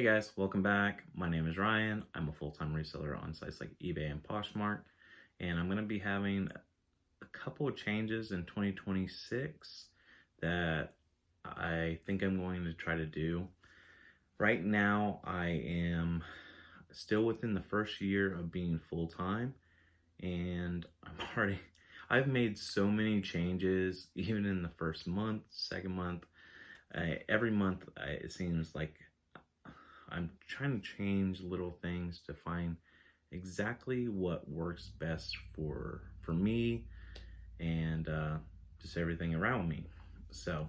Hey guys, welcome back. My name is Ryan. I'm a full-time reseller on sites like eBay and Poshmark, and I'm going to be having a couple of changes in 2026 that I think I'm going to try to do. Right now, I am still within the first year of being full-time, and I've made so many changes, even in the first month, second month. Every month, it seems like I'm trying to change little things to find exactly what works best for me and just everything around me. So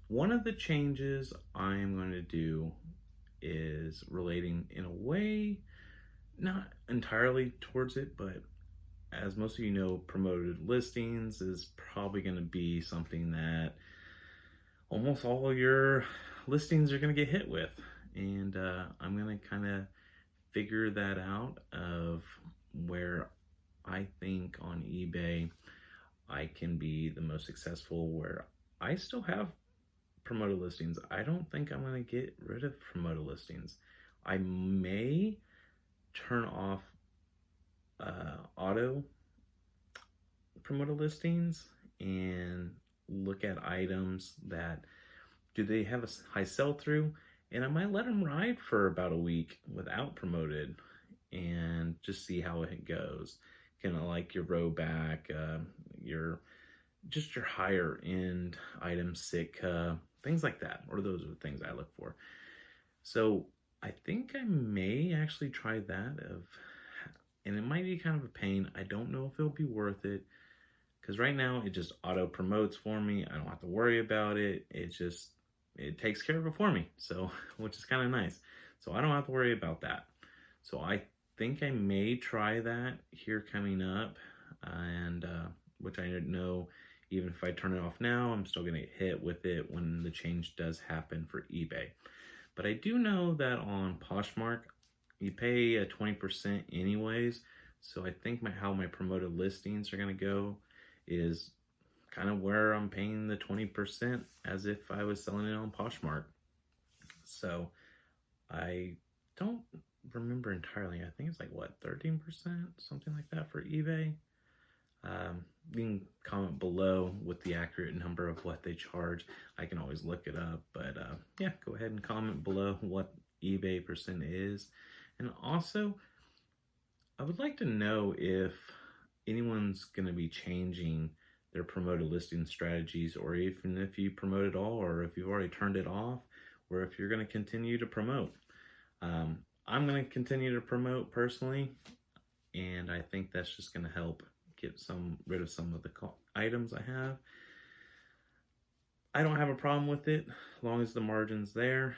one of the changes I'm going to do is relating in a way, not entirely towards it, but as most of you know, promoted listings is probably going to be something that almost all of your listings are going to get hit with. And I'm going to kind of figure that out of where I think on eBay I can be the most successful, where I still have promoted listings. I don't think I'm going to get rid of promoted listings. I may turn off auto promoted listings and look at items that do they have a high sell-through, and I might let them ride for about a week without promoted and just see how it goes. Kind of like your rowback, your higher end items, Sitka, things like that. Or those are the things I look for. So I think I may actually try that, and it might be kind of a pain. I don't know if it'll be worth it, because right now it just auto promotes for me. I don't have to worry about it. It takes care of it for me, so which is kind of nice. So I don't have to worry about that. So I think I may try that here coming up, and which I know even if I turn it off now, I'm still going to get hit with it when the change does happen for eBay. But I do know that on Poshmark, you pay a 20% anyways. So I think how my promoted listings are going to go is kind of where I'm paying the 20% as if I was selling it on Poshmark. So I don't remember entirely. I think it's like, what, 13%? Something like that for eBay. You can comment below with the accurate number of what they charge. I can always look it up, but yeah, go ahead and comment below what eBay percent is. And also, I would like to know if anyone's going to be changing their promoted listing strategies, or even if you promote it all, or if you've already turned it off, or if you're going to continue to promote. I'm going to continue to promote personally, and I think that's just going to help get rid of some of the items I have. I don't have a problem with it as long as the margin's there.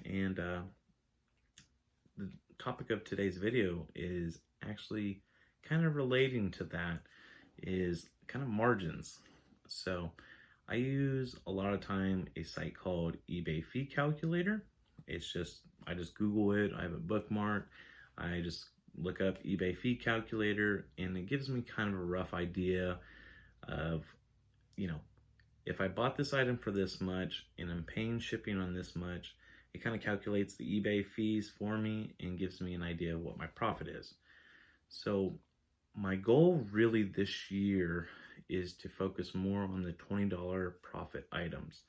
And the topic of today's video is actually kind of relating to that, is kind of margins. So I use a lot of time a site called eBay Fee Calculator. I just Google it. I have a bookmark. I just look up eBay Fee Calculator, and it gives me kind of a rough idea of, if I bought this item for this much and I'm paying shipping on this much, it kind of calculates the eBay fees for me and gives me an idea of what my profit is. So my goal really this year is to focus more on the $20 profit items.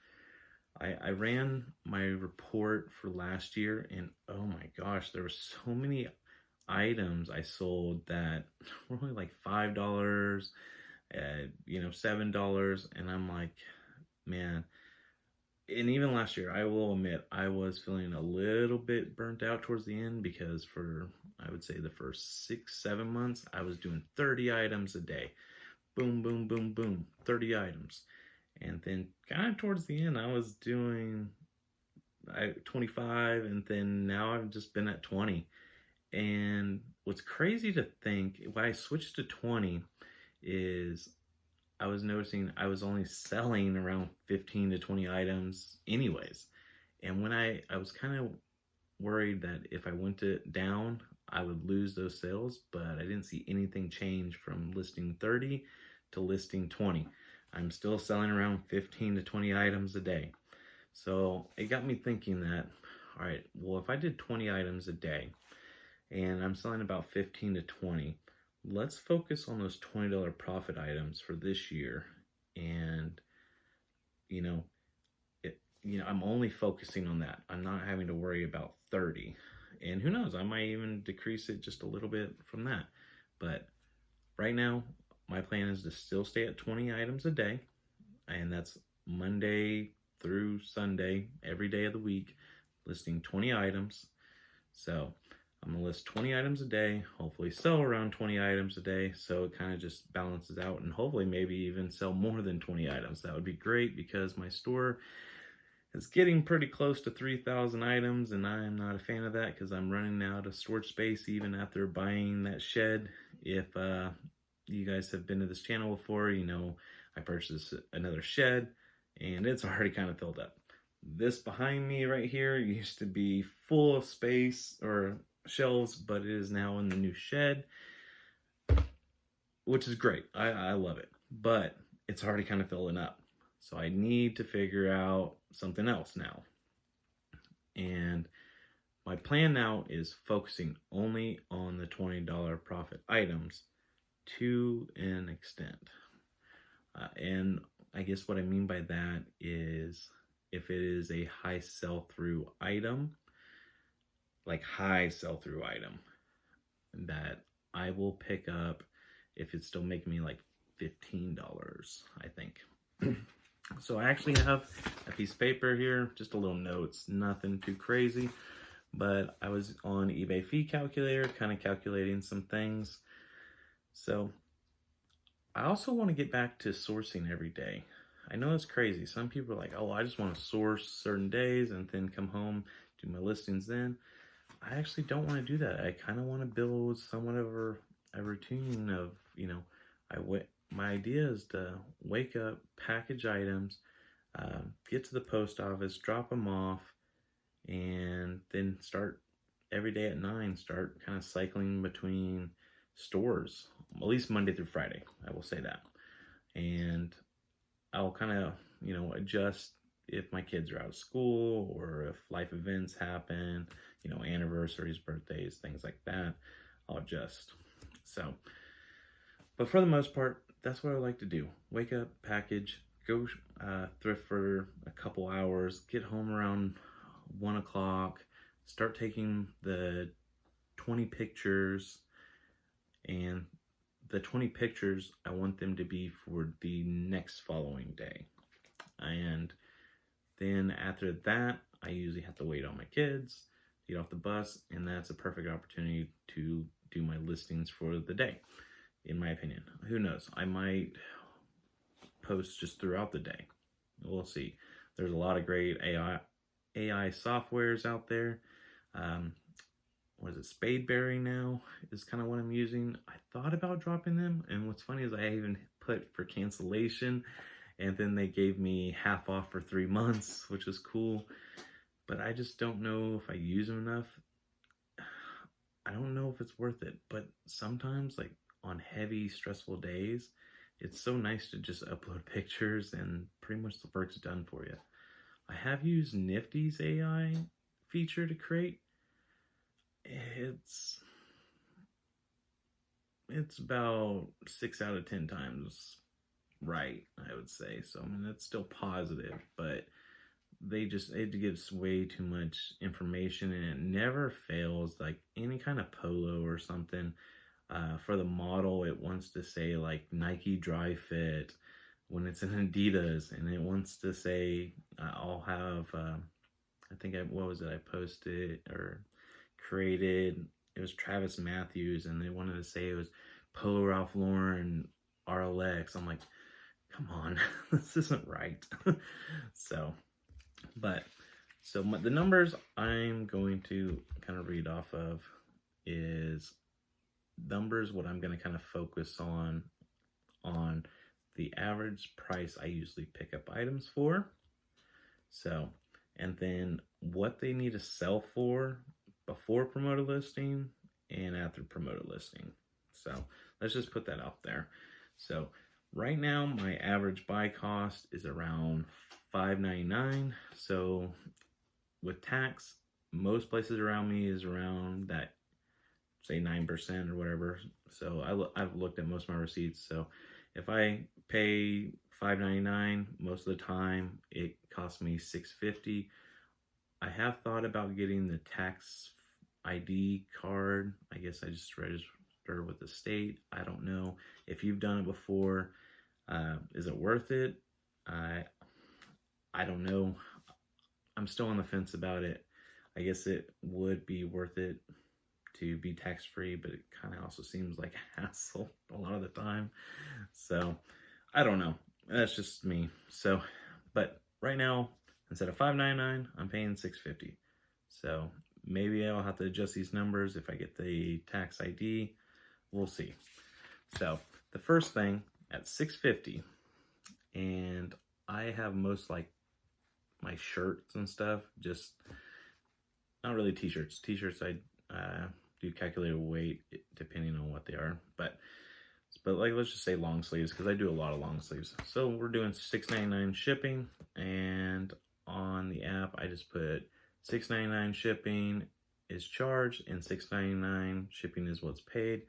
I ran my report for last year, and oh my gosh, there were so many items I sold that were only like $5, $7, and I'm like, man. And even last year, I will admit, I was feeling a little bit burnt out towards the end, because for, I would say, the first 6-7 months, I was doing 30 items a day. Boom, boom, boom, boom, 30 items. And then kind of towards the end, I was doing 25, and then now I've just been at 20. And what's crazy to think, when I switched to 20, is I was noticing I was only selling around 15 to 20 items anyways. And when I was kind of worried that if I went down, I would lose those sales, but I didn't see anything change from listing 30 to listing 20. I'm still selling around 15 to 20 items a day. So it got me thinking that, all right, well, if I did 20 items a day and I'm selling about 15 to 20, let's focus on those $20 profit items for this year. And, you know, I'm only focusing on that. I'm not having to worry about 30. And who knows, I might even decrease it just a little bit from that. But right now, my plan is to still stay at 20 items a day. And that's Monday through Sunday, every day of the week, listing 20 items. So I'm gonna list 20 items a day, hopefully sell around 20 items a day, so it kind of just balances out, and hopefully maybe even sell more than 20 items. That would be great, because my store is getting pretty close to 3,000 items, and I'm not a fan of that because I'm running out of storage space even after buying that shed. If you guys have been to this channel before, you know I purchased another shed and it's already kind of filled up. This behind me right here used to be full of space or shelves, but it is now in the new shed, which is great. I love it, but it's already kind of filling up. So I need to figure out something else now. And my plan now is focusing only on the $20 profit items to an extent. And I guess what I mean by that is, if it is a high sell-through item, like high sell-through item, that I will pick up if it's still making me like $15, I think. So I actually have a piece of paper here, just a little notes, nothing too crazy, but I was on eBay fee calculator, kind of calculating some things. So I also want to get back to sourcing every day. I know it's crazy. Some people are like, oh, I just want to source certain days and then come home, do my listings then. I actually don't want to do that. I kind of want to build somewhat of a routine of, my idea is to wake up, package items, get to the post office, drop them off, and then start every day at 9, start kind of cycling between stores, at least Monday through Friday, I will say that. And I'll kind of, adjust if my kids are out of school or if life events happen, anniversaries, birthdays, things like that, I'll adjust. So, but for the most part, that's what I like to do. Wake up, package, go thrift for a couple hours, get home around 1 o'clock, start taking the 20 pictures, and the 20 pictures, I want them to be for the next following day. And then after that, I usually have to wait on my kids, get off the bus, and that's a perfect opportunity to do my listings for the day, in my opinion. Who knows? I might post just throughout the day. We'll see. There's a lot of great AI softwares out there. What is it? Spadeberry now is kind of what I'm using. I thought about dropping them, and what's funny is I even put for cancellation, and then they gave me half off for 3 months, which is cool. But I just don't know if I use them enough. I don't know if it's worth it, but sometimes, like on heavy, stressful days, it's so nice to just upload pictures and pretty much the work's done for you. I have used Nifty's AI feature to create. It's about 6 out of 10 times right, I would say. So, I mean, it's still positive, but it gives way too much information, and it never fails. Like any kind of polo or something, for the model, it wants to say like Nike Dry Fit when it's an Adidas, and it wants to say, I'll have, I posted or created, it was Travis Matthews, and they wanted to say it was Polo Ralph Lauren RLX. I'm like, come on, this isn't right. The numbers I'm going to kind of read off of is numbers, what I'm going to kind of focus on the average price I usually pick up items for. So, and then what they need to sell for before promoted listing and after promoted listing. So let's just put that out there. So right now, my average buy cost is around $5.99. So with tax, most places around me is around that, say 9% or whatever. So I've looked at most of my receipts. So if I pay $5.99, most of the time it costs me $6.50. I have thought about getting the tax ID card. I guess I just register with the state. I don't know if you've done it before. Is it worth it? I don't know. I'm still on the fence about it. I guess it would be worth it to be tax-free, but it kind of also seems like a hassle a lot of the time. So I don't know. That's just me. So, but right now, instead of $5.99, I'm paying $6.50. So maybe I'll have to adjust these numbers if I get the tax ID. We'll see. So the first thing at $6.50, and I have most like my shirts and stuff, just not really t-shirts. T-shirts I do calculated weight depending on what they are, but like let's just say long sleeves, because I do a lot of long sleeves. So we're doing $6.99 shipping, and on the app I just put $6.99 shipping is charged and $6.99 shipping is what's paid.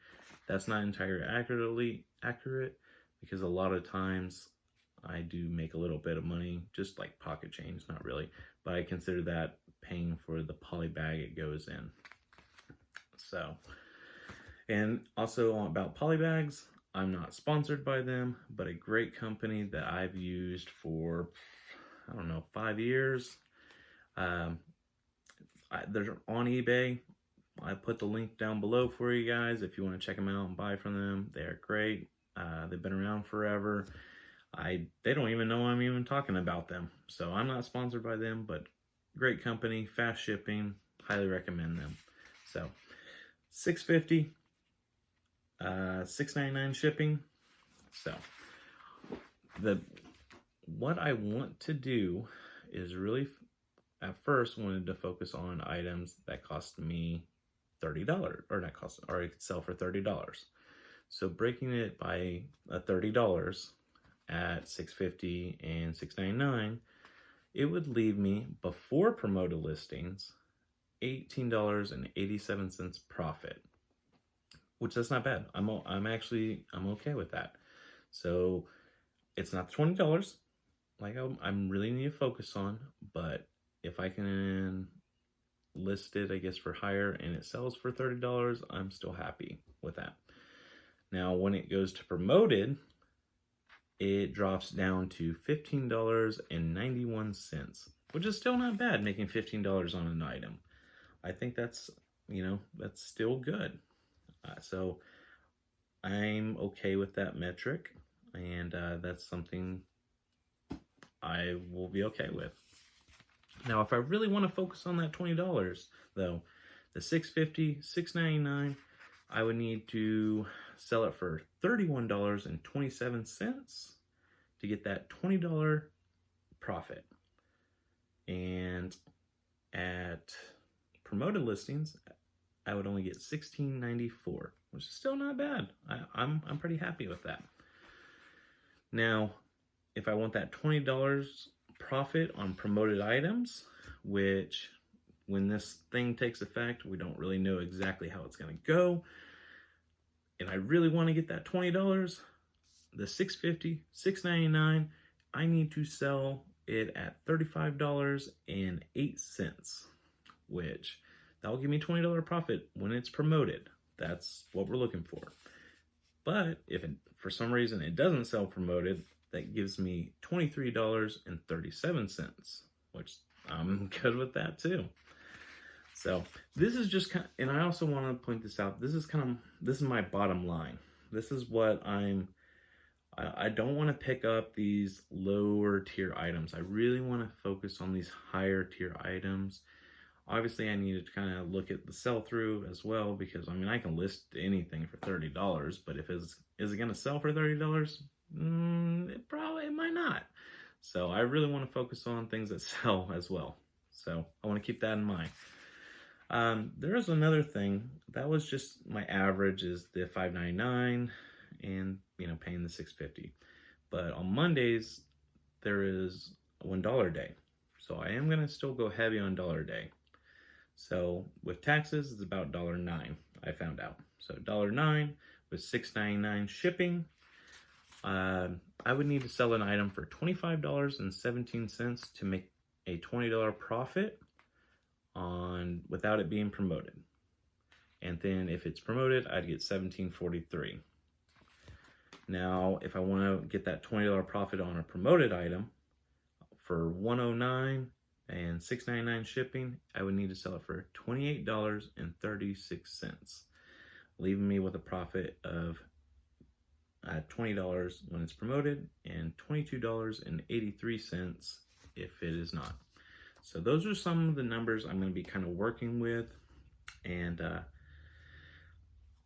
That's not entirely accurate, because a lot of times I do make a little bit of money, just like pocket change, not really, but I consider that paying for the poly bag it goes in. So, and also about poly bags, I'm not sponsored by them, but a great company that I've used for, I don't know, 5 years. They're on eBay. I put the link down below for you guys if you want to check them out and buy from them. They're great. They've been around forever. They don't even know I'm even talking about them. So I'm not sponsored by them, but great company, fast shipping, highly recommend them. So $6.50, $6.99 shipping. So what I want to do is really, at first wanted to focus on items that cost me $30, or not cost, or I could sell for $30. So breaking it by $30 at $6.50 and $6.99, it would leave me, before promoted listings, $18.87 profit, which that's not bad. I'm okay with that. So it's not $20 like I'm really need to focus on, but if I can list it, I guess, for higher and it sells for $30, I'm still happy with that. Now, when it goes to promoted, it drops down to $15.91, which is still not bad, making $15 on an item. I think that's, that's still good. So I'm okay with that metric, and that's something I will be okay with. Now, if I really want to focus on that $20, though, the $6.50, $6.99, I would need to sell it for $31.27 to get that $20 profit. And at promoted listings, I would only get $16.94, which is still not bad. I'm pretty happy with that. Now, if I want that $20 profit on promoted items, which when this thing takes effect, we don't really know exactly how it's going to go, and I really want to get that $20, the $6.50, $6.99, I need to sell it at $35.08, which that will give me $20 profit when it's promoted. That's what we're looking for. But if for some reason it doesn't sell promoted, that gives me $23.37, which I'm good with that too. So this is just kind of, and I also want to point this out. This is my bottom line. This is what I don't want to pick up these lower tier items. I really want to focus on these higher tier items. Obviously, I need to kind of look at the sell-through as well, because I can list anything for $30, but is it going to sell for $30? It might not. So I really want to focus on things that sell as well. So I want to keep that in mind. There is another thing that was just my average is the $5.99 and paying the $6.50. But on Mondays there is a $1 day, so I am going to still go heavy on dollar day. So with taxes, it's about $1.09, I found out. So $1.09 with $6.99 shipping. I would need to sell an item for $25.17 to make a $20 profit on without it being promoted. And then if it's promoted, I'd get $17.43. Now, if I want to get that $20 profit on a promoted item for $109 and $6.99 shipping, I would need to sell it for $28.36, leaving me with a profit of $20 when it's promoted and $22.83 if it is not. So those are some of the numbers I'm going to be kind of working with, and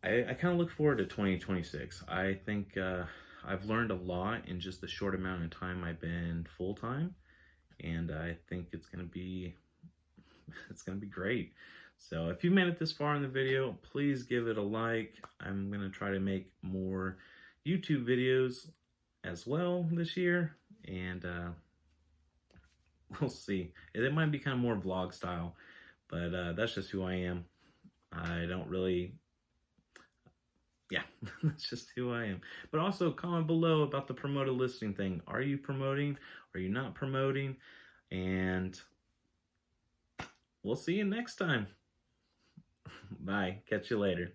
I kind of look forward to 2026. I think I've learned a lot in just the short amount of time I've been full-time, and I think it's going to be great. So if you made it this far in the video, please give it a like. I'm going to try to make more YouTube videos as well this year, and we'll see. It might be kind of more vlog style, but that's just who I am. I don't really, yeah, that's just who I am. But also comment below about the promoted listing thing. Are you promoting? Are you not promoting? And we'll see you next time. Bye. Catch you later.